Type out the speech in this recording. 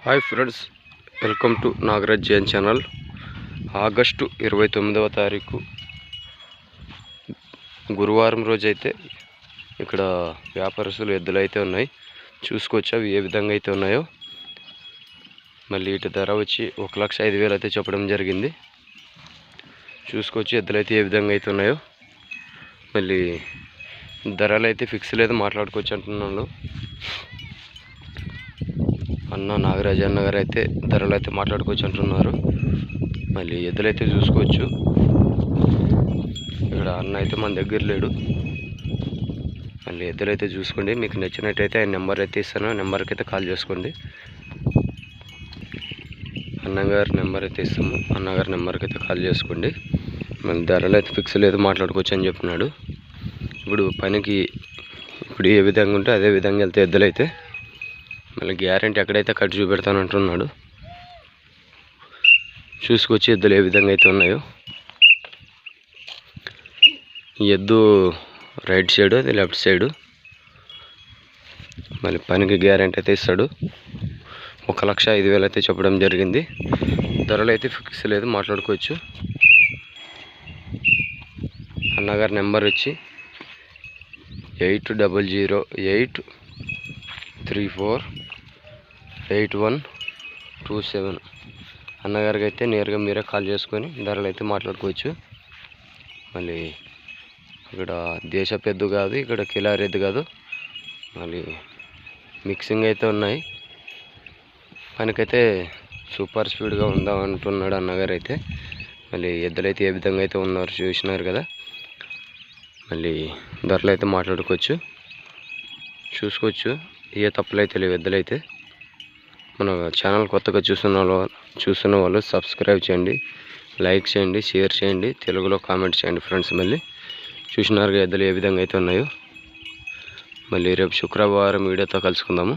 Hi friends, welcome to Nagaraj Jain channel. August 29వ తారీఖు గురువారం రోజైతే ఇక్కడ వ్యాపారస్తులు ఎద్దులు అయితే ఉన్నాయి. చూసుకోవచ్చు అవి ఏ విధంగా అయితే ఉన్నాయో. మళ్ళీ ఇటు ధర వచ్చి 1,05,000 అయితే చెప్పడం జరిగింది. చూసుకోవచ్చు ఎద్దులు అయితే ఏ విధంగా అయితే ఉన్నాయో. మళ్ళీ ధరలు అయితే ఫిక్స్ లేదు, మాట్లాడుకోవచ్చు అంటున్నాను. అన్న నాగరాజ్ అన్న గారు అయితే ధరలు అయితే మాట్లాడుకోవచ్చు అంటున్నారు. మళ్ళీ ఎద్దులైతే చూసుకోవచ్చు. ఇక్కడ అన్న అయితే మన దగ్గర లేడు. మళ్ళీ ఎద్దులైతే చూసుకోండి. మీకు నచ్చినట్టయితే ఆయన నెంబర్ అయితే ఇస్తాను, నెంబర్కి అయితే కాల్ చేసుకోండి. అన్నగారి నెంబర్ అయితే ఇస్తాము, అన్నగారి నెంబర్కి అయితే కాల్ చేసుకోండి. మళ్ళీ ధరలు అయితే ఫిక్స్ లేదు, మాట్లాడుకోవచ్చు అని చెప్తున్నాడు. ఇప్పుడు పనికి ఇప్పుడు ఏ విధంగా ఉంటే అదే విధంగా వెళ్తే ఎద్దులైతే మళ్ళీ గ్యారెంటీ ఎక్కడైతే కట్ చూపెడతానంటున్నాడు. చూసుకొచ్చి ఎద్దులు ఏ విధంగా అయితే ఉన్నాయో. ఈ ఎద్దు రైట్ సైడు, అది లెఫ్ట్ సైడు. మళ్ళీ పనికి గ్యారెంటీ అయితే ఇస్తాడు. 1,05,000 అయితే చెప్పడం జరిగింది. ధరలు అయితే ఫిక్స్ లేదు, మాట్లాడుకోవచ్చు. అన్నగారి నెంబర్ వచ్చి 8008348127. అన్నగారికి అయితే నేరుగా మీరే కాల్ చేసుకొని ధరలు అయితే మాట్లాడుకోవచ్చు. మళ్ళీ ఇక్కడ దేశపు ఎద్దు కాదు, ఇక్కడ కిలారి ఎద్దు కాదు, మళ్ళీ మిక్సింగ్ అయితే ఉన్నాయి. పనికైతే సూపర్ స్పీడ్గా ఉందా అంటున్నాడు అన్నగారు అయితే. మళ్ళీ ఎద్దులు అయితే ఏ విధంగా అయితే ఉన్నారు చూసినారు కదా. మళ్ళీ ధరలు అయితే మాట్లాడుకోవచ్చు. చూసుకోవచ్చు, ఏ తప్పులు అయితే లేవు ఎద్దులైతే. మన ఛానల్ కొత్తగా చూస్తున్న వాళ్ళు సబ్స్క్రైబ్ చేయండి, లైక్ చేయండి, షేర్ చేయండి, తెలుగులో కామెంట్ చేయండి ఫ్రెండ్స్. మళ్ళీ చూసినారుగా ఎద్దులు ఏ విధంగా అయితే ఉన్నాయో. మళ్ళీ రేపు శుక్రవారం వీడియోతో కలుసుకుందాము.